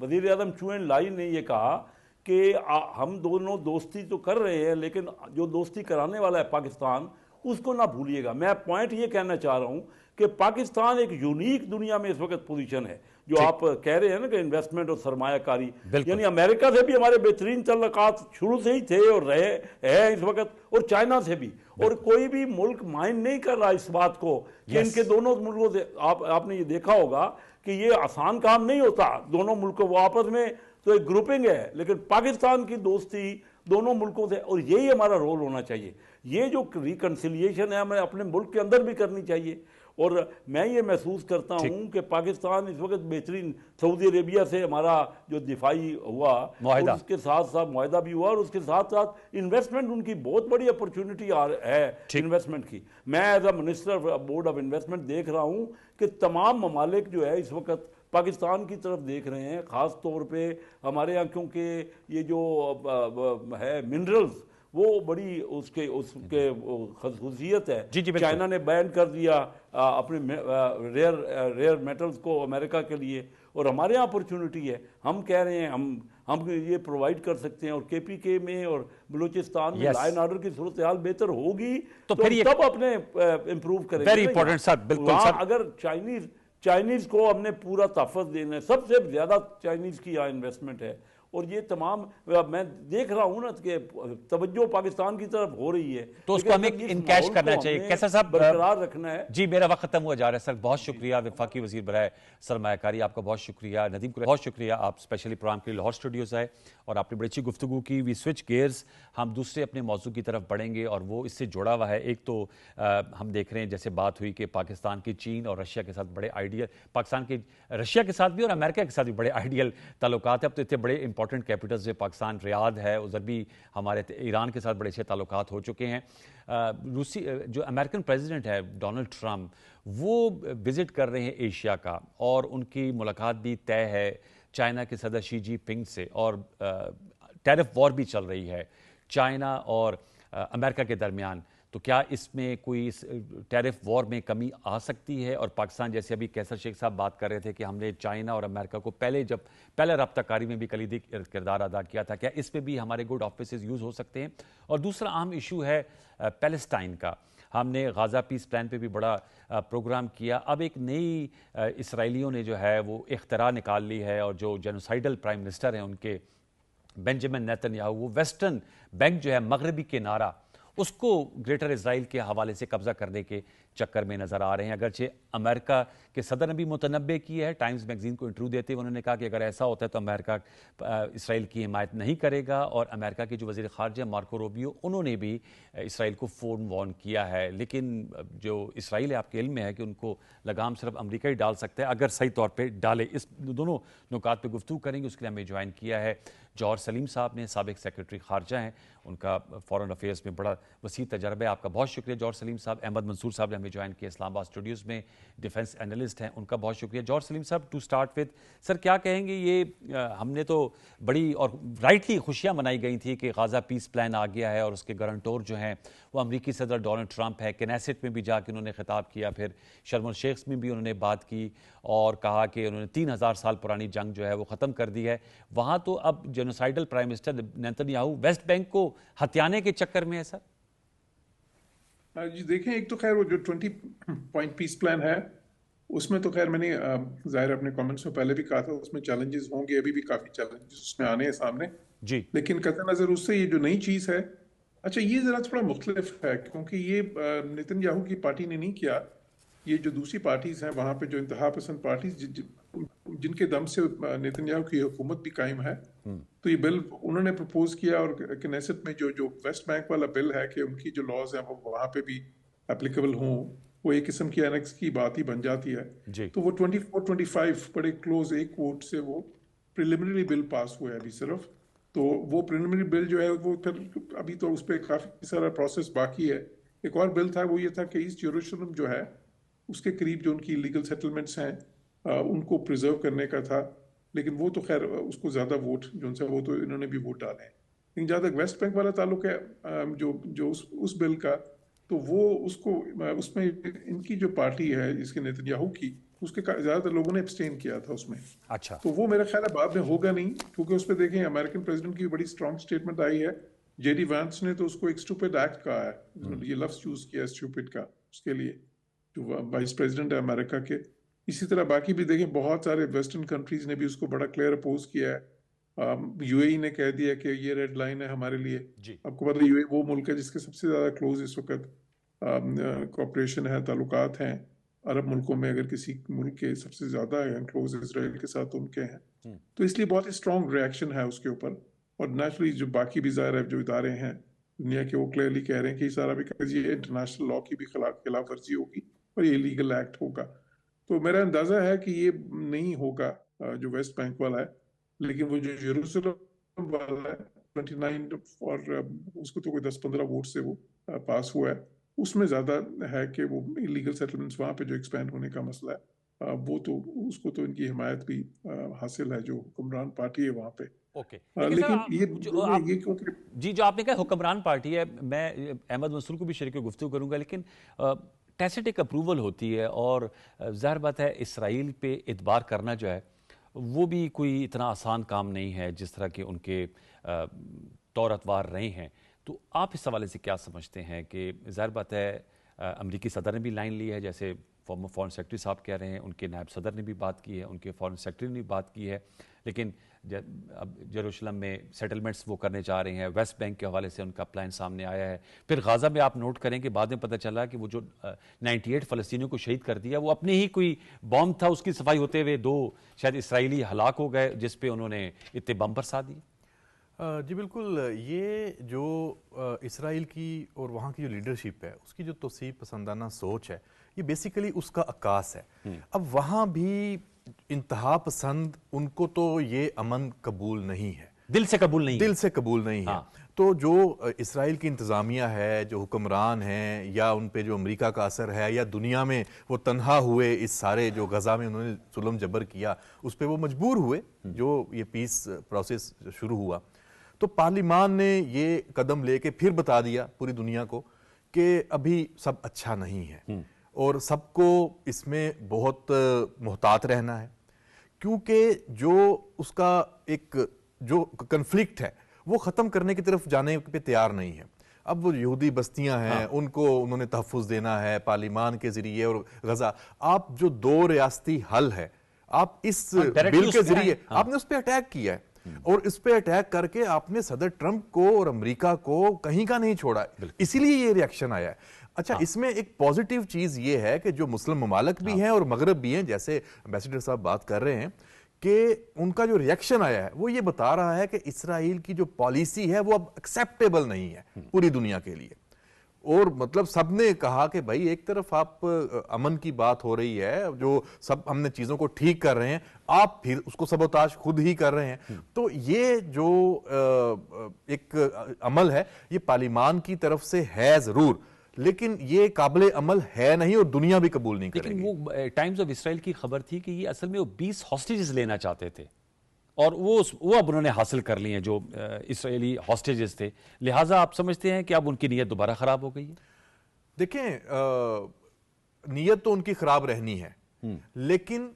وزیر اعظم چوئن لائی نے یہ کہا کہ ہم دونوں دوستی تو کر رہے ہیں، لیکن جو دوستی کرانے والا ہے پاکستان، اس کو نہ بھولیے گا. میں پوائنٹ یہ کہنا چاہ رہا ہوں کہ پاکستان ایک یونیک دنیا میں اس وقت پوزیشن ہے، جو آپ کہہ رہے ہیں نا کہ انویسٹمنٹ اور سرمایہ کاری، یعنی امریکہ سے بھی ہمارے بہترین تعلقات شروع سے ہی تھے اور رہے ہیں اس وقت، اور چائنا سے بھی. اور کوئی بھی ملک مائنڈ نہیں کر رہا اس بات کو کہ ان کے دونوں ملکوں سے، آپ نے یہ دیکھا ہوگا کہ یہ آسان کام نہیں ہوتا دونوں ملکوں، وہ آپس میں تو ایک گروپنگ ہے، لیکن پاکستان کی دوستی دونوں ملکوں سے، اور یہی ہمارا رول ہونا چاہیے. یہ جو ریکنسیلیشن ہے ہمیں اپنے ملک کے اندر بھی کرنی چاہیے. اور میں یہ محسوس کرتا ہوں کہ پاکستان اس وقت بہترین، سعودی عربیہ سے ہمارا جو دفاعی ہوا معاہدہ، اس کے ساتھ ساتھ معاہدہ بھی ہوا، اور اس کے ساتھ ساتھ انویسٹمنٹ، ان کی بہت بڑی اپرچونٹی ہے انویسٹمنٹ کی. میں as a minister board of investment دیکھ رہا ہوں کہ تمام ممالک جو ہے اس وقت پاکستان کی طرف دیکھ رہے ہیں، خاص طور پہ ہمارے ہاں، کیونکہ یہ جو ہے منرلز، وہ بڑی اس کے خصوصیت ہے. چائنا نے بین کر دیا اپنے ریئر میٹلز کو امریکہ کے لیے، اور ہمارے یہاں اپرچونٹی ہے. ہم کہہ رہے ہیں ہم یہ پرووائڈ کر سکتے ہیں، اور کے پی کے میں اور بلوچستان میں لا اینڈ آرڈر کی صورتحال بہتر ہوگی تو تب اپنے امپروو کریں گے. ویری امپورٹنٹ سر، بالکل سر. اگر چائنیز کو ہم نے پورا تحفظ دینا ہے، سب سے زیادہ چائنیز کی یہاں انویسٹمنٹ ہے، اور یہ تمام میں دیکھ رہا ہوں نا کہ توجہ پاکستان کی طرف ہو رہی ہے، تو اس کو ہمیں انکیش کرنا چاہیے. کیسا صاحب برقرار رکھنا ہے. جی میرا وقت ختم ہوا جا رہا ہے سر. بہت شکریہ وفاقی وزیر برائے سرمایہ کاری، آپ کا بہت شکریہ. ندیم کو بہت شکریہ، آپ اسپیشلی پروگرام کے لیے لاہور اسٹوڈیوز آئے اور آپ نے بڑی اچھی گفتگو کی. وی سوئچ گیئرز، ہم دوسرے اپنے موضوع کی طرف بڑھیں گے، اور وہ اس سے جڑا ہوا ہے. ایک تو ہم دیکھ رہے ہیں جیسے بات ہوئی کہ پاکستان کی چین اور رشیا کے ساتھ بڑے آئیڈیل، پاکستان کے رشیا کے ساتھ بھی اور امریکہ کے ساتھ بھی بڑے آئیڈیل تعلقات ہیں. اب تو اتنے بڑے امپورٹنٹ کیپٹل سے پاکستان ریاض ہے، ادھر بھی ہمارے ایران کے ساتھ بڑے اچھے تعلقات ہو چکے ہیں. روسی جو امریکن پریزیڈنٹ ہے ڈونلڈ ٹرمپ، وہ وزٹ کر رہے ہیں ایشیا کا، اور ان کی ملاقات بھی طے ہے چائنا کے صدر شی جی پنگ سے، اور ٹیرف وار بھی چل رہی ہے چائنا اور امریکہ کے درمیان. تو کیا اس میں کوئی اس ٹیرف وار میں کمی آ سکتی ہے؟ اور پاکستان، جیسے ابھی کیسر شیخ صاحب بات کر رہے تھے کہ ہم نے چائنا اور امریکہ کو پہلے رابطہ کاری میں بھی کلیدی کردار ادا کیا تھا، کیا اس میں بھی ہمارے گڈ آفیسز یوز ہو سکتے ہیں؟ اور دوسرا اہم ایشو ہے پیلسٹائن کا. ہم نے غازہ پیس پلان پہ بھی بڑا پروگرام کیا. اب ایک نئی اسرائیلیوں نے جو ہے وہ اختراع نکال لی ہے، اور جو جینوسائیڈل پرائم منسٹر ہیں ان کے بنجمن نیتن یاہو، وہ ویسٹرن بینک جو ہے مغربی کنارہ، اس کو گریٹر اسرائیل کے حوالے سے قبضہ کرنے کے چکر میں نظر آ رہے ہیں. اگرچہ امریکہ کے صدر نے بھی متنبع کی ہے، ٹائمز میگزین کو انٹرویو دیتے ہوئے انہوں نے کہا کہ اگر ایسا ہوتا ہے تو امریکہ اسرائیل کی حمایت نہیں کرے گا. اور امریکہ کے جو وزیر خارجہ مارکو روبیو، انہوں نے بھی اسرائیل کو فون وارن کیا ہے. لیکن جو اسرائیل ہے، آپ کے علم میں ہے کہ ان کو لگام صرف امریکہ ہی ڈال سکتا ہے اگر صحیح طور پہ ڈالے. اس دونوں نکات پہ گفتگو کریں گے. اس کے لیے ہمیں جوائن کیا ہے جوہر سلیم صاحب نے، سابق سیکرٹری خارجہ ہیں، ان کا فارن افیئرز میں بڑا وسیع تجربہ ہے. آپ کا بہت شکریہ جوہر سلیم صاحب. احمد منصور صاحب نے ہمیں جوائن کیا، اسلام آباد اسٹوڈیوز میں ڈیفنس اینالسٹ ہیں، ان کا بہت شکریہ. جوہر سلیم صاحب، ٹو سٹارٹ وتھ، سر کیا کہیں گے؟ یہ ہم نے تو بڑی اور رائٹلی خوشیاں منائی گئی تھی کہ غازہ پیس پلان آ گیا ہے، اور اس کے گارنٹور جو ہیں وہ امریکی صدر ڈونلڈ ٹرمپ ہے. کنیسٹ میں بھی جا کے انہوں نے خطاب کیا، پھر شرم الشیخ میں بھی انہوں نے بات کی اور کہا کہ انہوں نے 3000 سال پرانی جنگ جو ہے وہ ختم کر دی ہے. وہاں تو اب genocidal prime minister Netanyahu West Bank کو ہتھیانے کے چکر میں ہے سر. جی دیکھیں، ایک تو خیر وہ جو 20 پوائنٹ پیس پلان ہے، اس میں تو خیر میں نے ظاہر اپنے کامنٹس میں پہلے بھی کہا تھا اس میں چیلنجز ہوں گے، ابھی بھی کافی چیلنجز اس میں آنے ہیں سامنے جی. لیکن قطع نظر اس سے یہ جو نئی چیز ہے، اچھا یہ ذرا تھوڑا مختلف ہے، کیونکہ یہ نیتن یاہو کی پارٹی نے نہیں کیا. یہ جو دوسری پارٹیز ہیں وہاں پہ، جو انتہا پسند پارٹیز جن کے دم سے نیتن یاہو کی حکومت بھی قائم ہے، تو یہ بل انہوں نے پرپوز کیا. اور کنیسٹ میں جو ویسٹ بینک والا بل ہے کہ ان کی جو لاز ہیں وہ وہاں پہ بھی اپلیکیبل ہوں، وہ ایک قسم کی اینکس کی بات ہی بن جاتی ہے. تو وہ 24-25 بڑے کلوز ایک ووٹ سے وہ پریلیمنری بل پاس ہوا ہے ابھی صرف. تو وہ پریلیمنری بل جو ہے وہ پھر ابھی تو اس پہ کافی سارا پروسیس باقی ہے. ایک اور بل تھا، وہ یہ تھا کہ ایسٹ یروشلم جو ہے اس کے قریب جو ان کی لیگل سیٹلمنٹس ہیں ان کو پریزرو کرنے کا تھا، لیکن وہ تو خیر اس کو زیادہ ووٹ جو ان سے وہ تو انہوں نے بھی ووٹ ڈالے ہیں. لیکن جہاں تک ویسٹ بینک والا تعلق ہے جو اس بل کا، تو وہ اس میں ان کی جو پارٹی ہے جس کے نیتن یاہو کی، اس کے زیادہ تر لوگوں نے ابسٹین کیا تھا اس میں. اچھا. تو وہ میرا خیال ہے بعد میں ہوگا نہیں، کیونکہ اس پہ دیکھیں امریکن پریزیڈنٹ کی بڑی اسٹرانگ اسٹیٹمنٹ آئی ہے. جے ڈی وینس نے تو اس کو ایک اسٹوپڈ ایکٹ کہا ہے، یہ لفظ یوز کیا اسٹوپڈ کا اس کے لیے، جو وائس پریزیڈنٹ ہے امریکہ کے. اسی طرح باقی بھی دیکھیں بہت سارے ویسٹرن کنٹریز نے بھی اس کو بڑا کلیئر اپوز کیا ہے. یو اے ای نے کہہ دیا کہ یہ ریڈ لائن ہے ہمارے لیے. آپ کو پتہ ہے یو اے وہ ملک ہے جس کے سب سے زیادہ کلوز اس وقت کوآپریشن ہے، تعلقات ہیں عرب ملکوں میں. اگر کسی ملک کے سب سے زیادہ ہیں کلوز اسرائیل کے ساتھ ان کے ہیں، تو اس لیے بہت ہی اسٹرانگ ریئیکشن ہے اس کے اوپر. اور نیچرلی جو باقی بھی ظاہر ہے جو ادارے ہیں دنیا کے، وہ کلیئرلی کہہ رہے ہیں کہ یہ سارا بھی یہ انٹرنیشنل لا کی بھی خلاف ورزی ہوگی اور یہ لیگل ایکٹ ہوگا. تو میرا اندازہ ہے کہ یہ نہیں ہوگا جو ویسٹ بینک والا ہے، لیکن وہ جو یروشلم والا ہے 29 اور اس کو تو کوئی 10-15 ووٹ سے وہ پاس ہوا ہے. اس میں زیادہ ہے کہ وہ لیگل سیٹلمنٹس وہاں پہ جو ایکسپینڈ ہونے کا مسئلہ ہے، وہ تو اس کو تو ان کی حمایت بھی حاصل ہے جو حکمران پارٹی ہے وہاں پہ. لیکن یہ کیونکہ جی جو آپ نے کہا حکمران پارٹی ہے، میں احمد منصور کو بھی شریک گفتگو کروں گا، لیکن ٹیسٹ ایک اپروول ہوتی ہے، اور ظاہر بات ہے اسرائیل پہ اعتبار کرنا جو ہے وہ بھی کوئی اتنا آسان کام نہیں ہے جس طرح کہ ان کے طور اتوار رہے ہیں. تو آپ اس حوالے سے کیا سمجھتے ہیں کہ ظاہر بات ہے امریکی صدر نے بھی لائن لی ہے، جیسے فارن سیکرٹری صاحب کہہ رہے ہیں، ان کے نائب صدر نے بھی بات کی ہے، ان کے فارن سیکرٹری نے بھی بات کی ہے، لیکن اب یروشلم میں سیٹلمنٹس وہ کرنے جا رہے ہیں. ویسٹ بینک کے حوالے سے ان کا پلان سامنے آیا ہے. پھر غازہ میں آپ نوٹ کریں کہ بعد میں پتہ چلا کہ وہ جو 98 فلسطینیوں کو شہید کر دیا، وہ اپنے ہی کوئی بم تھا، اس کی صفائی ہوتے ہوئے 2 شاید اسرائیلی ہلاک ہو گئے، جس پہ انہوں نے اتنے بم برسا دیے. جی بالکل، یہ جو اسرائیل کی اور وہاں کی جو لیڈرشپ ہے اس کی جو توسیع پسندانہ سوچ ہے، یہ بیسیکلی اس کا عکاس ہے. اب وہاں بھی انتہا پسند ان کو تو یہ امن قبول نہیں ہے. دل سے قبول نہیں ہے. دل سے قبول نہیں ہے. تو جو اسرائیل کی انتظامیہ ہے, جو حکمران ہیں, یا ان پہ جو امریکہ کا اثر ہے, یا دنیا میں وہ تنہا ہوئے اس سارے جو غزہ میں انہوں نے ظلم جبر کیا, اس پہ وہ مجبور ہوئے جو یہ پیس پروسیس شروع ہوا. تو پارلیمان نے یہ قدم لے کے پھر بتا دیا پوری دنیا کو کہ ابھی سب اچھا نہیں ہے, اور سب کو اس میں بہت محتاط رہنا ہے, کیونکہ جو اس کا ایک جو کنفلکٹ ہے وہ ختم کرنے کی طرف جانے پہ تیار نہیں ہے. اب وہ یہودی بستیاں ہیں, ان کو انہوں نے تحفظ دینا ہے پارلیمان کے ذریعے, اور غزہ, آپ جو 2 ریاستی حل ہے, آپ اس بل کے ذریعے آپ نے اس پہ اٹیک کیا ہے, اور اس پہ اٹیک کر کے آپ نے صدر ٹرمپ کو اور امریکہ کو کہیں کا نہیں چھوڑا ہے, اسی لیے یہ ریاکشن آیا ہے. اچھا, اس میں ایک پازیٹیو چیز یہ ہے کہ جو مسلم ممالک بھی ہیں اور مغرب بھی ہیں, جیسے ایمبیسڈر صاحب بات کر رہے ہیں, کہ ان کا جو ریاکشن آیا ہے وہ یہ بتا رہا ہے کہ اسرائیل کی جو پالیسی ہے وہ اب ایکسیپٹیبل نہیں ہے پوری دنیا کے لیے. اور مطلب سب نے کہا کہ بھائی ایک طرف آپ امن کی بات ہو رہی ہے, جو سب ہم نے چیزوں کو ٹھیک کر رہے ہیں, آپ پھر اس کو سبوتاژ خود ہی کر رہے ہیں. تو یہ جو ایک عمل ہے یہ پارلیمان کی طرف سے ہے ضرور, لیکن یہ قابل عمل ہے نہیں, اور دنیا بھی قبول نہیں کرے گی. لیکن وہ ٹائمز آف اسرائیل کی خبر تھی کہ یہ اصل میں وہ 20 ہاسٹیجز لینا چاہتے تھے, اور وہ اب انہوں نے حاصل کر لی ہیں جو اسرائیلی ہاسٹیجز تھے. لہٰذا آپ سمجھتے ہیں کہ اب ان کی نیت دوبارہ خراب ہو گئی ہے؟ دیکھیں, نیت تو ان کی خراب رہنی ہے, لیکن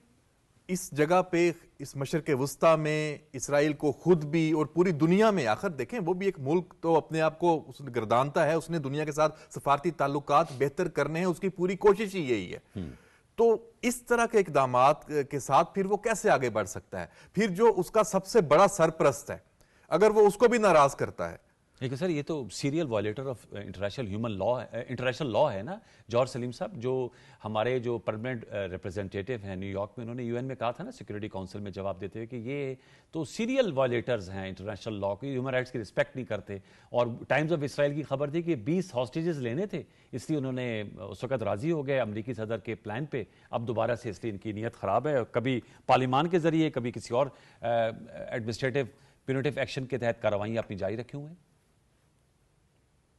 اس جگہ پہ اس مشرق وسطیٰ میں اسرائیل کو خود بھی اور پوری دنیا میں, آخر دیکھیں وہ بھی ایک ملک تو اپنے آپ کو گردانتا ہے, اس نے دنیا کے ساتھ سفارتی تعلقات بہتر کرنے ہیں, اس کی پوری کوشش ہی یہی ہے. تو اس طرح کے اقدامات کے ساتھ پھر وہ کیسے آگے بڑھ سکتا ہے؟ پھر جو اس کا سب سے بڑا سرپرست ہے, اگر وہ اس کو بھی ناراض کرتا ہے. لیکن سر یہ تو سیریل وائلیٹر آف انٹرنیشنل لا ہے نا جارج سلیم صاحب, جو ہمارے جو پرماننٹ ریپرزینٹیٹیو ہیں نیو یارک میں, انہوں نے UN میں کہا تھا نا سیکورٹی کونسل میں جواب دیتے ہوئے کہ یہ تو سیریل وائلیٹرز ہیں انٹرنیشنل لا کی, ہیومن رائٹس کی رسپیکٹ نہیں کرتے. اور ٹائمز آف اسرائیل کی خبر تھی کہ 20 ہاسٹیجز لینے تھے, اس لیے انہوں نے اس وقت راضی ہو گئے امریکی صدر کے پلان پہ. اب دوبارہ سے اس لیے ان کی نیت خراب ہے, کبھی پارلیمان کے ذریعے, کبھی کسی اور ایڈمنسٹریٹو پیونیٹیو ایکشن کے تحت کارروائیاں اپنی جاری رکھے ہوئے ہیں.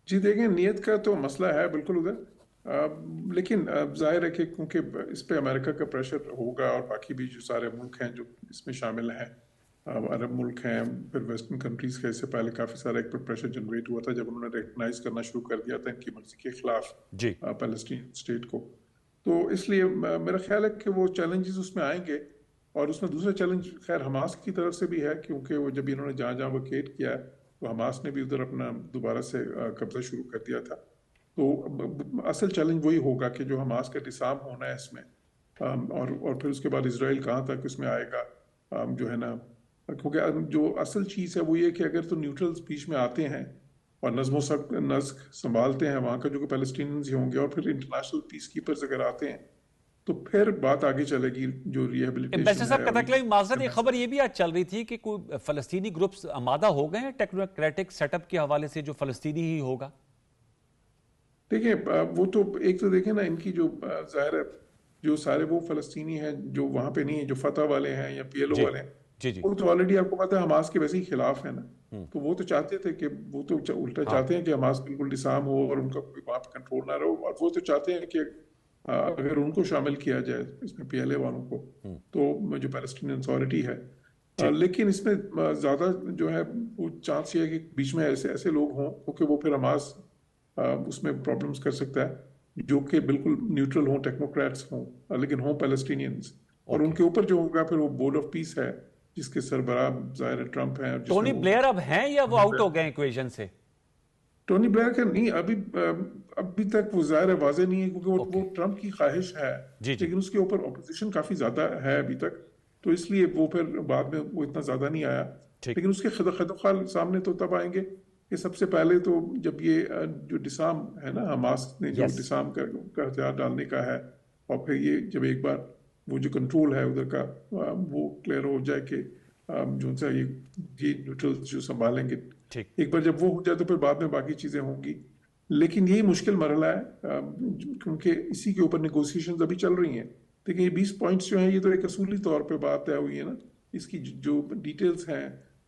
جی دیکھیں, نیت کا تو مسئلہ ہے بالکل ادھر, لیکن ظاہر ہے کہ کیونکہ اس پہ امریکہ کا پریشر ہوگا, اور باقی بھی جو سارے ملک ہیں جو اس میں شامل ہیں, عرب ملک ہیں, پھر ویسٹرن کنٹریز کا اس سے پہلے کافی سارا ایک پر پریشر جنریٹ ہوا تھا جب انہوں نے ریکگنائز کرنا شروع کر دیا تھا ان کی مرضی کے خلاف پیلسٹین اسٹیٹ کو. تو اس لیے میرا خیال ہے کہ وہ چیلنجز اس میں آئیں گے. اور اس میں دوسرا چیلنج خیر حماس کی طرف سے بھی ہے, کیونکہ وہ جب انہوں نے جہاں ویکیٹ کیا تو حماس نے بھی ادھر اپنا دوبارہ سے قبضہ شروع کر دیا تھا. تو اصل چیلنج وہی ہوگا کہ جو حماس کا ڈسارم ہونا ہے اس میں, اور پھر اس کے بعد اسرائیل کہاں تک اس میں آئے گا, جو ہے نا, کیونکہ جو اصل چیز ہے وہ یہ کہ اگر تو نیوٹرلز بیچ میں آتے ہیں اور نظم و نسق سنبھالتے ہیں وہاں کا, جو کہ پیلسٹینینز ہی ہوں گے, اور پھر انٹرنیشنل پیس کیپرز اگر آتے ہیں تو پھر بات آگے چلے گی. جو ایمبیسڈر صاحب کا معذرت, ایک خبر یہ بھی آج چل رہی تھی کہ کوئی فلسطینی گروپس آمادہ ہو گئے ہیں ٹیکنوکریٹک سیٹ اپ کے حوالے سے جو فلسطینی ہی ہوگا. دیکھیں وہ تو ایک تو دیکھیں نا, ان کی جو ظاہر ہے جو سارے وہ فلسطینی ہیں جو وہاں پہ نہیں ہیں, جو فتح والے ہیں یا PLO والے ہیں, وہ تو آلریڈی آپ کو پتا ہے حماس کے ویسے ہی خلاف ہے نا. تو وہ تو چاہتے تھے کہ وہ تو الٹا چاہتے ہیں کہ حماس بالکل ڈسارم ہو اور ان کا کوئی وہاں پہ کنٹرول نہ رہو, اور وہ تو چاہتے ہیں کہ اگر ان کو شامل کیا جائے اس میں PLA والوں کو, تو جو پیلسٹینین اتھارٹی ہے. لیکن اس میں زیادہ جو ہے وہ چانس یہ ہے کہ بیچ میں ایسے لوگ ہوں, کیونکہ وہ پھر حماس اس میں پرابلمس کر سکتا ہے, جو کہ بالکل نیوٹرل ہوں, ٹیکنوکریٹس ہوں, لیکن ہوں پیلسٹینینز. اور ان کے اوپر جو ہوگا پھر وہ بورڈ آف پیس ہے جس کے سربراہ ظاہر ٹرمپ ہیں. ٹونی بلیئر اب ہیں یا وہ آؤٹ ہو گئے ایکویشن سے؟ ٹونی بلیئر کا نہیں, ابھی تک وہ ظاہر ہے واضح نہیں ہے, کیونکہ وہ ٹرمپ کی خواہش ہے, لیکن اس کے اوپر اپوزیشن کافی زیادہ ہے ابھی تک, تو اس لیے وہ پھر بعد میں وہ اتنا زیادہ نہیں آیا. لیکن اس کے خدوخال سامنے تو تب آئیں گے کہ سب سے پہلے تو جب یہ جو ڈسارم ہے نا, حماس نے جو ڈسارم کا ہتھیار ڈالنے کا ہے, اور پھر یہ جب ایک بار وہ جو کنٹرول ہے ادھر کا وہ کلیئر ہو جائے کہ جو سا یہ نیوٹرل جو سنبھالیں گے, ایک بار جب وہ ہو جائے تو پھر بعد میں باقی چیزیں ہوں گی. لیکن یہی مشکل مرحلہ ہے, کیونکہ اسی کے اوپر نیگوسیشنز ابھی چل رہی ہیں. دیکھیں یہ 20 پوائنٹس جو ہیں یہ تو ایک اصولی طور پہ بات طے ہوئی ہے نا, اس کی جو ڈیٹیلز ہیں